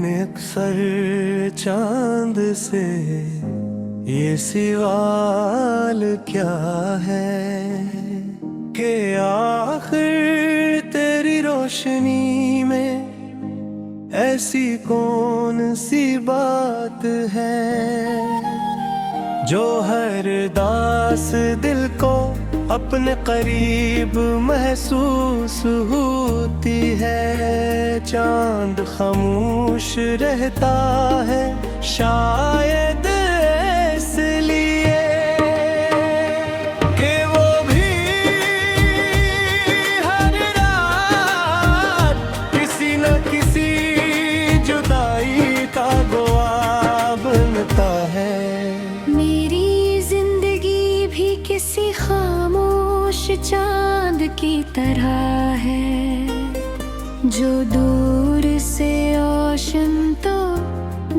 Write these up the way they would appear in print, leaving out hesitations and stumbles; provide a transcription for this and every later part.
अपने अक्सर चांद से ये सवाल क्या है कि आखिर तेरी रोशनी में ऐसी कौन सी बात है जो हर दास दिल को अपने करीब महसूस होती है। चांद खामोश रहता है शायद इसलिए कि वो भी हर रात किसी न किसी जुदाई का गवाह बनता है। मेरी जिंदगी भी किसी खामोश चांद की तरह है जो दूर से रोशन तो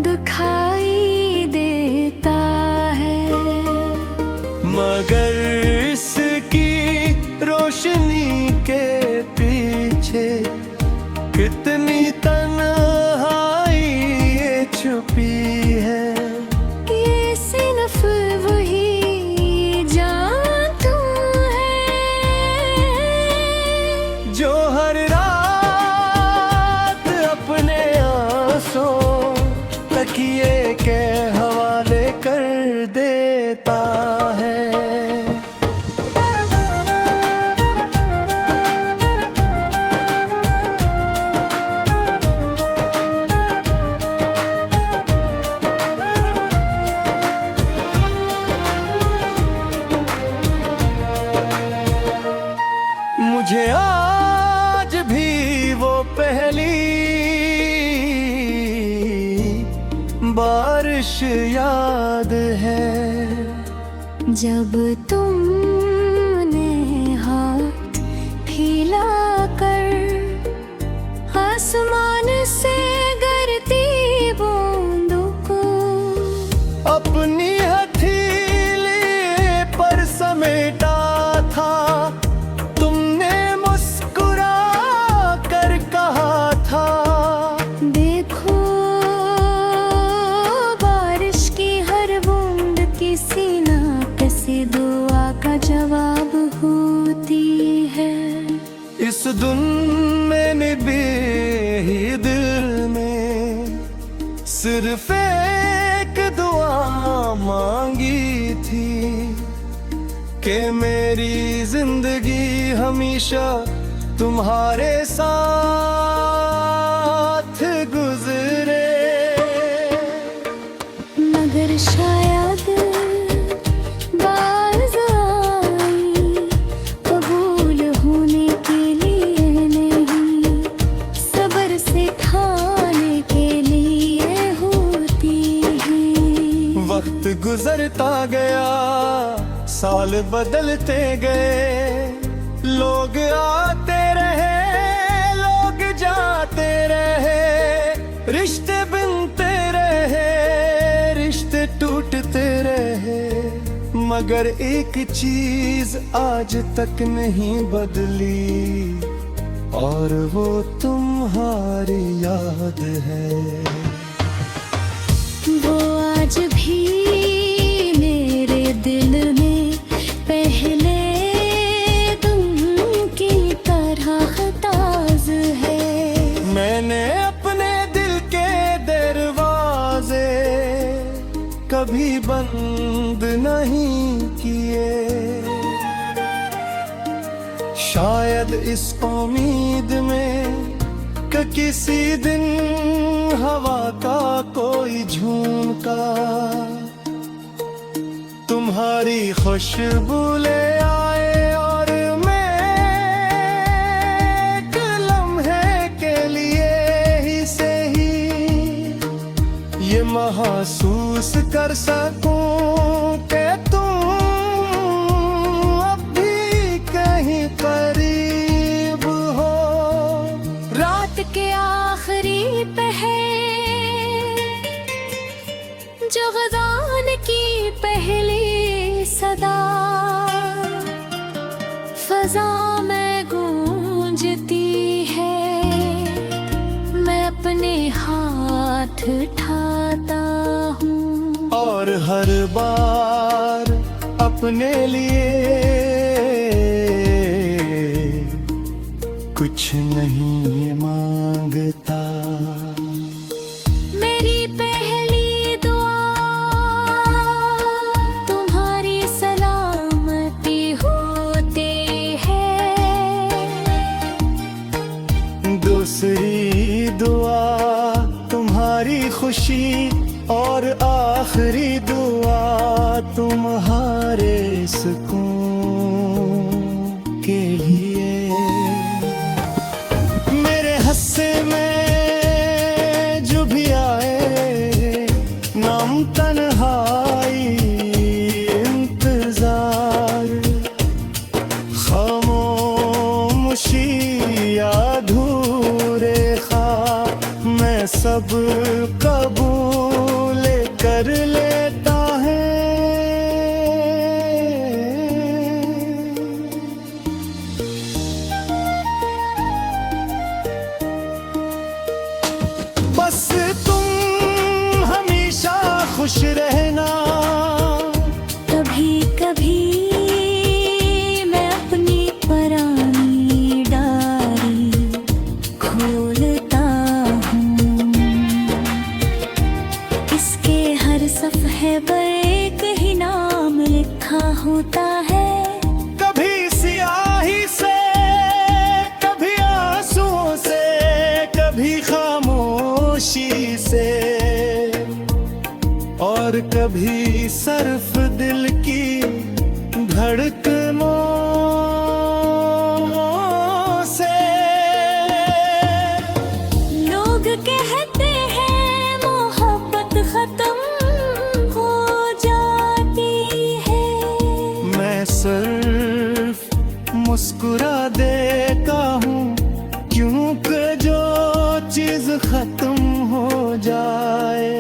दिखाई देता है, मगर इसकी रोशनी के पीछे कितनी तन्हाई ये छुपी है। ये सिर्फ वही जानता है जो हर रात अपने आंसू तकिए के हवाले कर देता है। मुझे आज भी वो पहली बारिश याद है जब तुमने हाथ फैला कर आसमान से गिरती बूंदों को अपनी हथेली पर समेटा था। तुमने मुस्कुरा कर कहा था देखो बारिश की हर बूंद किसी ना किसी दुआ का जवाब होती है। इस धुन में निभे ही दिल में सिर्फ एक दुआ मांगी थी कि मेरी जिंदगी हमेशा तुम्हारे साथ गुजरे। मगर शायद बाज़ आई कबूल होने के लिए नहीं, सब्र से खाने के लिए होती है। वक्त गुजरता गया, साल बदलते गए, लोग आते रहे, लोग जाते रहे, रिश्ते बनते रहे, रिश्ते टूटते रहे, मगर एक चीज आज तक नहीं बदली और वो तुम्हारी याद है। वो आज भी मेरे दिल में पहले तुम की तरह ताज है। मैंने अपने दिल के दरवाजे कभी बंद नहीं किए, शायद इस उम्मीद में कि किसी दिन हवा का कोई झोंका तुम्हारी खुशबू ले आए और मैं एक लम्हे के लिए ही सही ये महसूस कर सकूं कि तुम अब भी कहीं करीब हो। रात के आखिरी पहर जो ग़ज़ान की पहली सदा फ़ज़ा में गूंजती है, मैं अपने हाथ ठाता हूँ और हर बार अपने लिए कुछ नहीं मांगता। मेरी पहली दुआ तुम्हारी सलामती होती है, दूसरी दुआ तुम्हारी खुशी और आखिरी दुआ तुम्हारे सुकून के लिए। मेरे हस्से में जो भी आए नाम तन्हाई इंतजार, खामोशी या अधूरे ख्वाब मैं सब कबूल कर लेता है। बस तुम हमेशा खुश रहना। कभी कभी मैं अपनी पुरानी डायरी खोलता हूँ, इसके हर सफ़े पर एक ही नाम लिखा होता है। कभी सियाही से, कभी आंसुओं से, कभी खामोशी से, और कभी सिर्फ दिल की धड़कनों से। लोग कहते हैं मोहब्बत खत्म हो जाती है, मैं सिर्फ मुस्कुरा देता हूँ, क्योंकि जो चीज खत्म हो जाए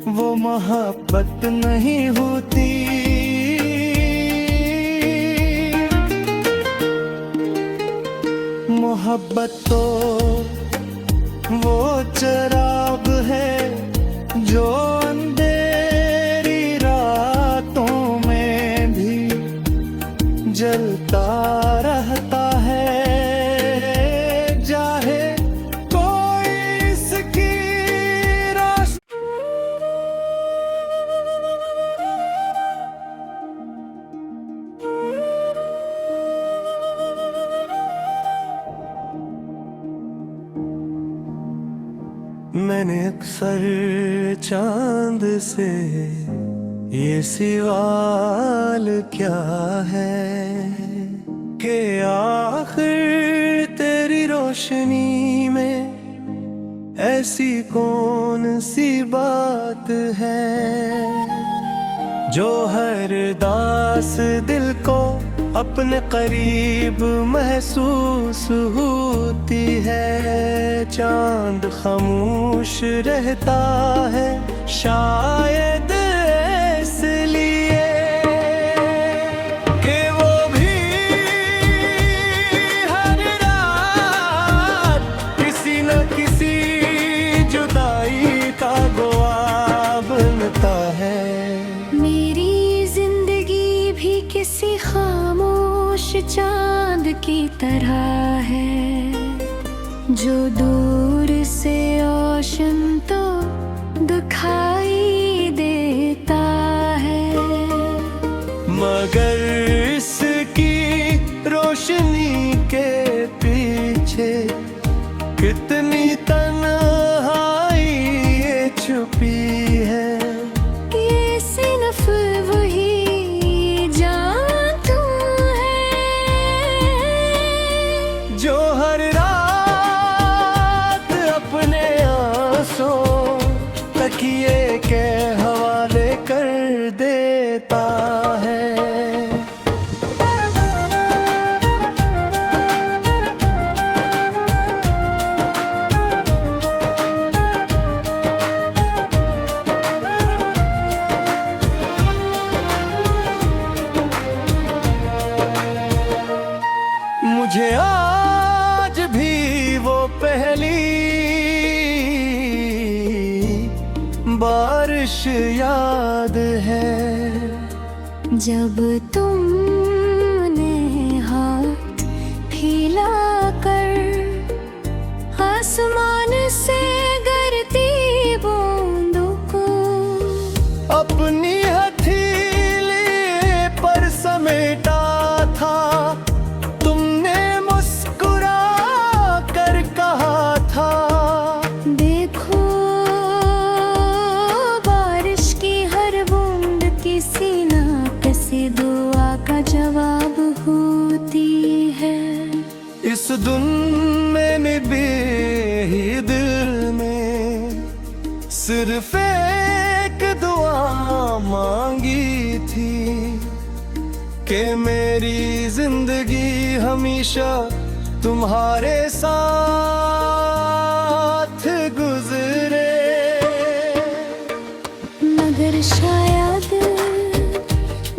वो मोहब्बत नहीं होती। मोहब्बत तो वो चिराग है जो अंधेरी रातों में भी जलता रहता है, चाहे कोई इसकी रोशनी। मैंने अक्सर चांद से ये सवाल क्या है कि आखिर तेरी रोशनी में ऐसी कौन सी बात है जो हर दास दिल को अपने करीब महसूस होती है। चांद खामोश रहता है शायद इसलिए कि वो भी हर रात किसी न किसी जुदाई का गवाह बनता है। मेरी जिंदगी भी किसी खामोश चांद की तरह है जो दूर से रोशन तो दिखाई देता है, मगर इसकी रोशनी के पीछे कितनी तन्हाई ये छुपी है। ये सिर्फ वही जान तू है जो हर रात अपने आंसू तकिए के हवाले कर देता है। मुझे आज भी वो पहली बारिश याद है, जब तुमने हाथ फैला कर आसमान से गिरती बूंदों को अपनी हथेली पर समेटा था। तुमने मुस्कुरा कर कहा था, देखो बारिश की हर बूंद किसी ना किसी दुआ का जवाब होती है। इस धुन मैंने बेदिल में सिर्फ एक दुआ मांगी थी कि मेरी जिंदगी हमेशा तुम्हारे साथ गुजरे। मगर शायद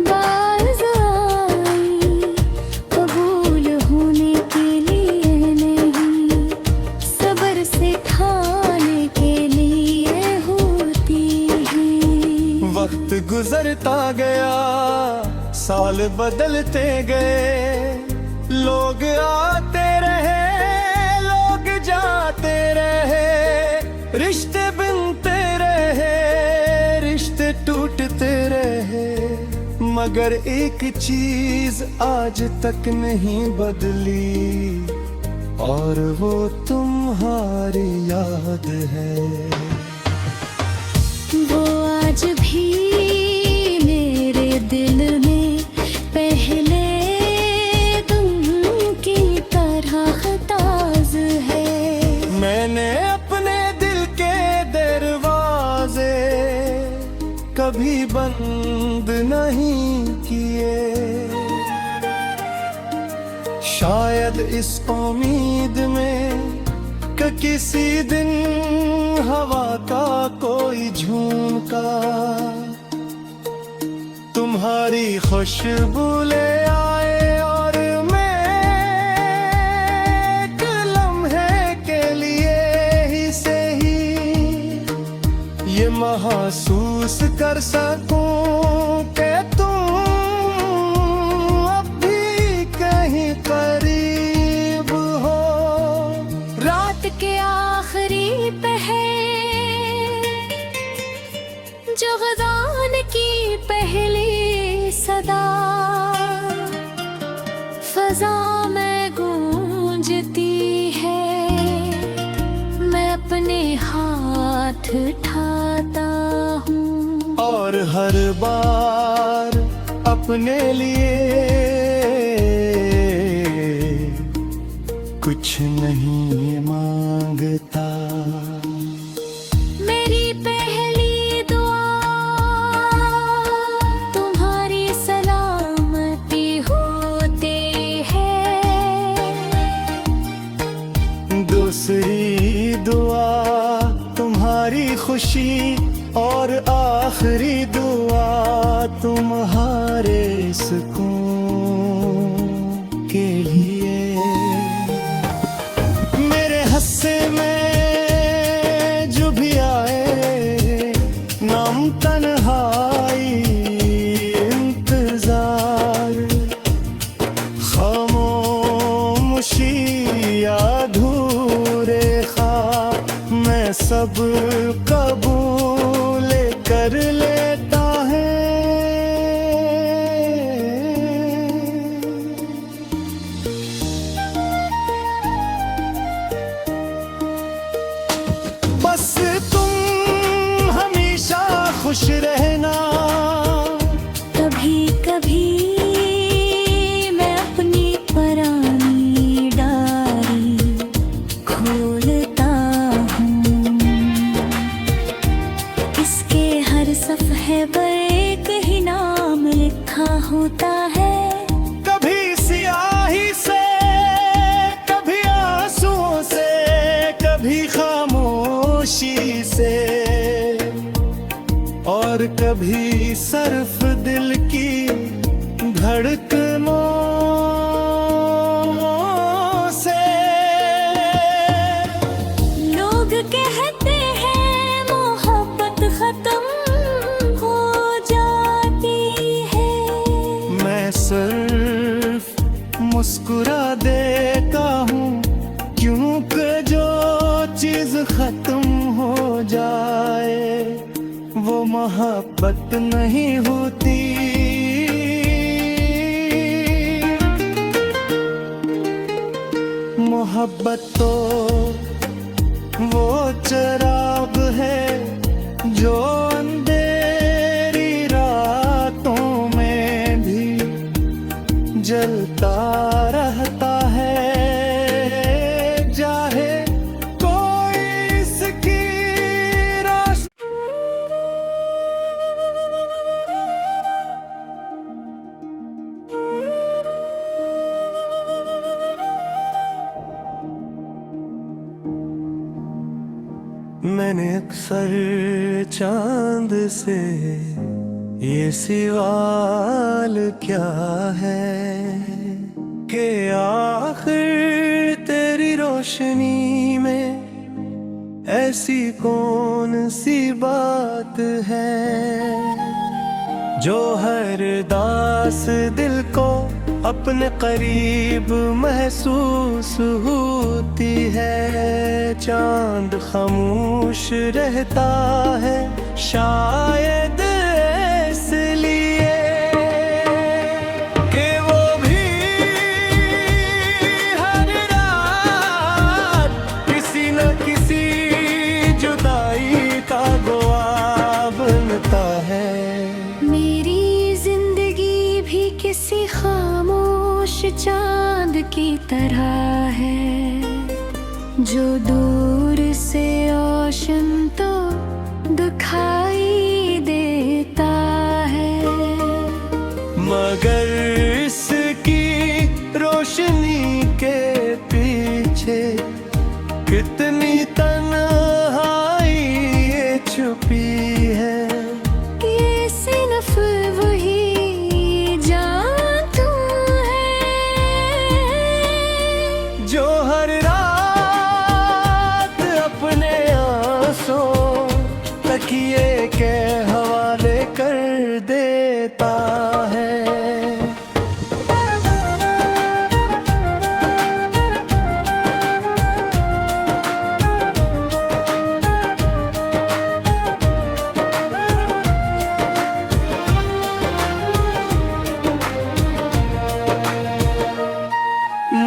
बाज आई कबूल होने के लिए नहीं, सब्र से ठाने के लिए होती है। वक्त गुजरता गया, साल बदलते गए, लोग आते रहे, लोग जाते रहे, रिश्ते बनते रहे, रिश्ते टूटते रहे, मगर एक चीज आज तक नहीं बदली, और वो तुम्हारी याद है। वो आज भी मेरे दिल में पहले तुम की तरह ताज है। मैंने अपने दिल के दरवाजे कभी बंद नहीं किए, शायद इस उम्मीद में कि किसी दिन हवा का कोई झोंका तुम्हारी खुशबू ले आए, और मैं एक लम्हे के लिए ही से ही ये महसूस कर सकूं कि तुम अब भी कहीं करीब हो। रात के आखिरी पहर जो ग़ज़ान की पहली सदा फ़ज़ा में गूंजती है, मैं अपने हाथ उठाता हूँ और हर बार अपने लिए कुछ नहीं मांगता। मेरी पहली दुआ तुम्हारी सलामती होती है, दूसरी दुआ तुम्हारी खुशी, और आखिरी दुआ तुम्हारे सुकून के लिए। मेरे हस्से में जो भी आए, नाम तन्हाई, इंतजार, खामोशी, अधूरे ख्वाब, मैं सब कबूल कर लेता है। बस तुम हमेशा खुश रहना। कभी कभी मैं अपनी पुरानी डायरी खोलता हूँ, इसके हर सफ़हे पर एक ही नाम लिखा होता है। कभी सियाही से, कभी आंसुओं से, कभी खामोशी से, और कभी सिर्फ दिल की धड़कनों से। लोग कहते हैं मोहब्बत खत्म मुस्कुरा देता हूँ, क्योंकि जो चीज खत्म हो जाए वो मोहब्बत नहीं होती। मोहब्बत तो वो चिराग है जो अंधेरी रातों में भी जलता रहता है, चाहे कोई इसकी रोशनी। मैंने अक्सर चांद से ये सवाल क्या है कि आखिर तेरी रोशनी में ऐसी कौन सी बात है जो हर दास दिल को अपने करीब महसूस होती है। चांद खामोश रहता है शायद इसलिए कि वो भी हर रात किसी न किसी जुदाई का गवाह बनता है। मेरी जिंदगी भी किसी खामोश चांद की तरह है जो दूर से रोशन तो दिखाई देता है, मगर इसकी रोशनी के पीछे कितनी तन्हाई ये छुपी है। ये सिर्फ वही जानता है जो हर रात अपने आंसू तकिए के हवाले कर देता है।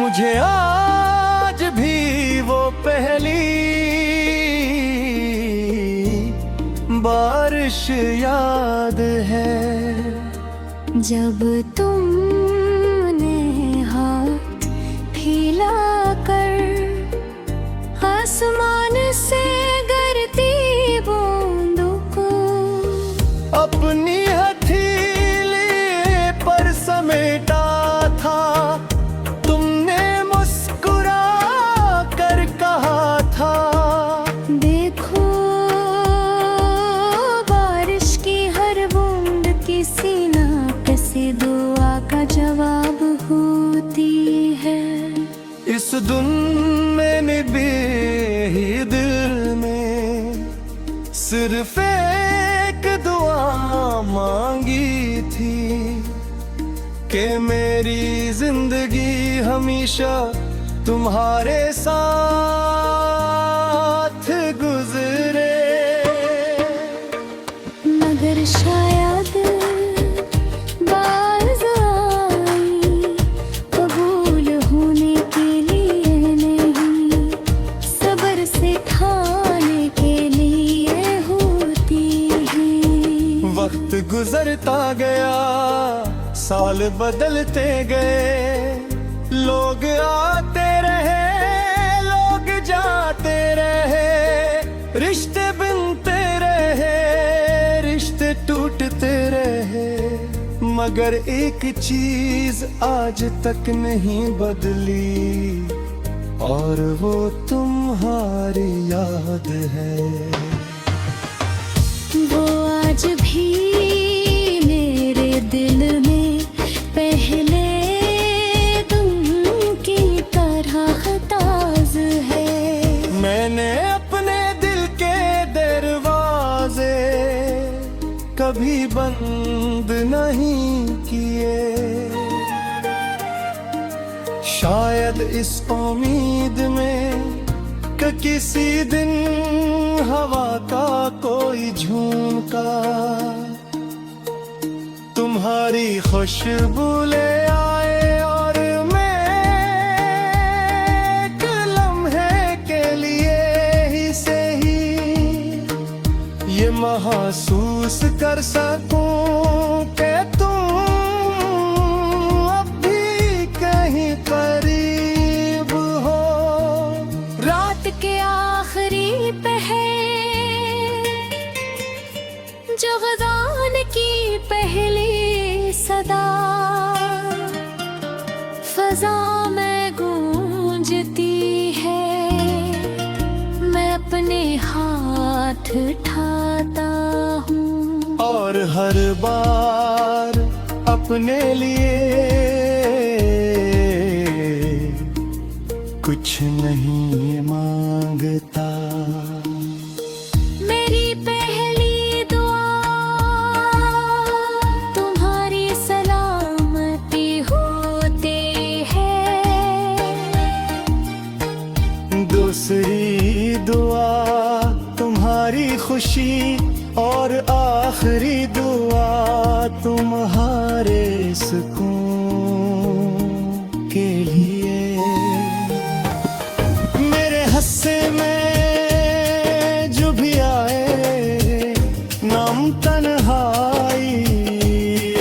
मुझे आज भी वो पहली बारिश याद है जब तुमने हाथ फैला कर आसमान से गिरती बूंदों को अपनी हथेली पर समेटा था। तुमने मुस्कुरा कर कहा था, देखो बारिश की हर बूंद किसी ना किसी दुआ का जवाब होती है। इस धुन में भी दिल में सिर्फ एक दुआ मांगी थी कि मेरी जिंदगी हमेशा तुम्हारे साथ गुजरे। मगर शायद बाज़ आई कबूल होने के लिए नहीं, सब्र से खाने के लिए होती है। वक्त गुजरता गया, साल बदलते गए, लोग आते रहे, लोग जाते रहे, रिश्ते बनते रहे, रिश्ते टूटते रहे, मगर एक चीज आज तक नहीं बदली और वो तुम्हारी याद है। वो आज भी मेरे दिल में पहले तुम की तरह ताज है। मैंने अपने दिल के दरवाजे कभी बंद नहीं किए। शायद इस उम्मीद में कि किसी दिन हवा का कोई झोंका तुम्हारी खुशबू ले आए और मैं एक लम्हे के लिए ही से ही ये महसूस कर सकूं कि तुम अब भी कहीं करीब हो। रात के आखिरी पहर जो ग़ज़ान की पहली सदा फ़ज़ा में गूंजती है, मैं अपने हाथ उठाता हूँ और हर बार अपने लिए कुछ नहीं मांगता। मेरी पहली दुआ तुम्हारी सलामती होती है, दूसरी दुआ तुम्हारी खुशी और आखिरी दुआ तुम्हारे सुकून के लिए। मेरे हस्से में जो भी आए नाम तन्हाई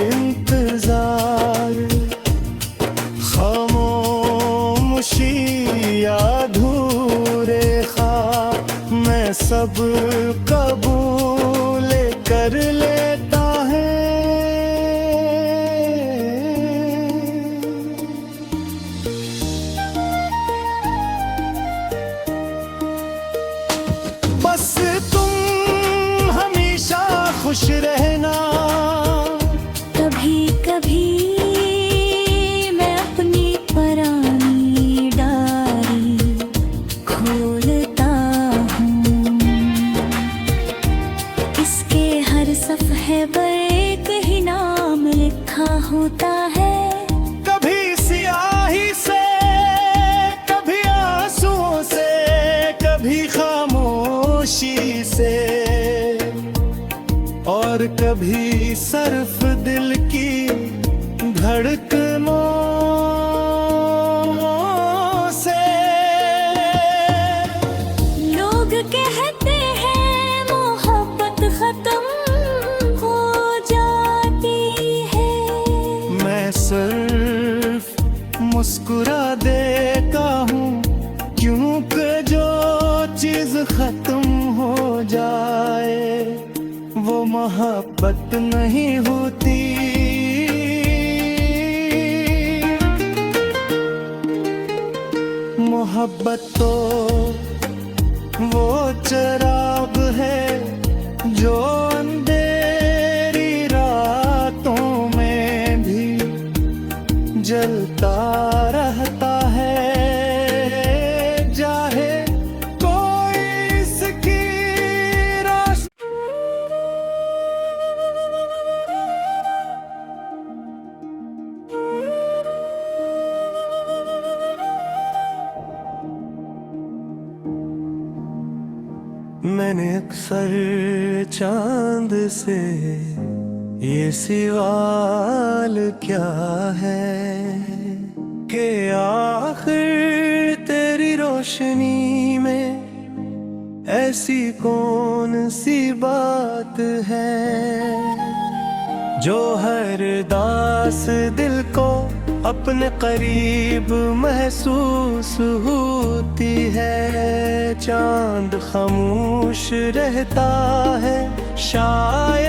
इंतजार खामोशी या अधूरे ख्वाब मैं सब कबूल कर लेता है। बस तुम हमेशा खुश रहना। कभी कभी मैं अपनी पुरानी डायरी खोलता हूँ, इसके हर सफ़हे पर एक ही नाम लिखा होता है। कभी सियाही से, कभी आंसुओं से, कभी खामोशी से और कभी सिर्फ दिल की धड़कनों से। लोग कहते हैं मोहब्बत खत्म हो जाती है, मैं सिर्फ मुस्कुरा देता हूँ क्योंकि जो चीज खत्म हो जाए वो मोहब्बत नहीं होती। मोहब्बत तो वो चिराग है जो अंधेरी रातों में भी जलता रहता है, चाहे कोई इसकी रोशनी। मैंने अक्सर चांद से ये सवाल क्या है कि आखिर तेरी रोशनी में ऐसी कौन सी बात है जो हर दास दिल को अपने करीब महसूस होती है। चांद खामोश रहता है शायद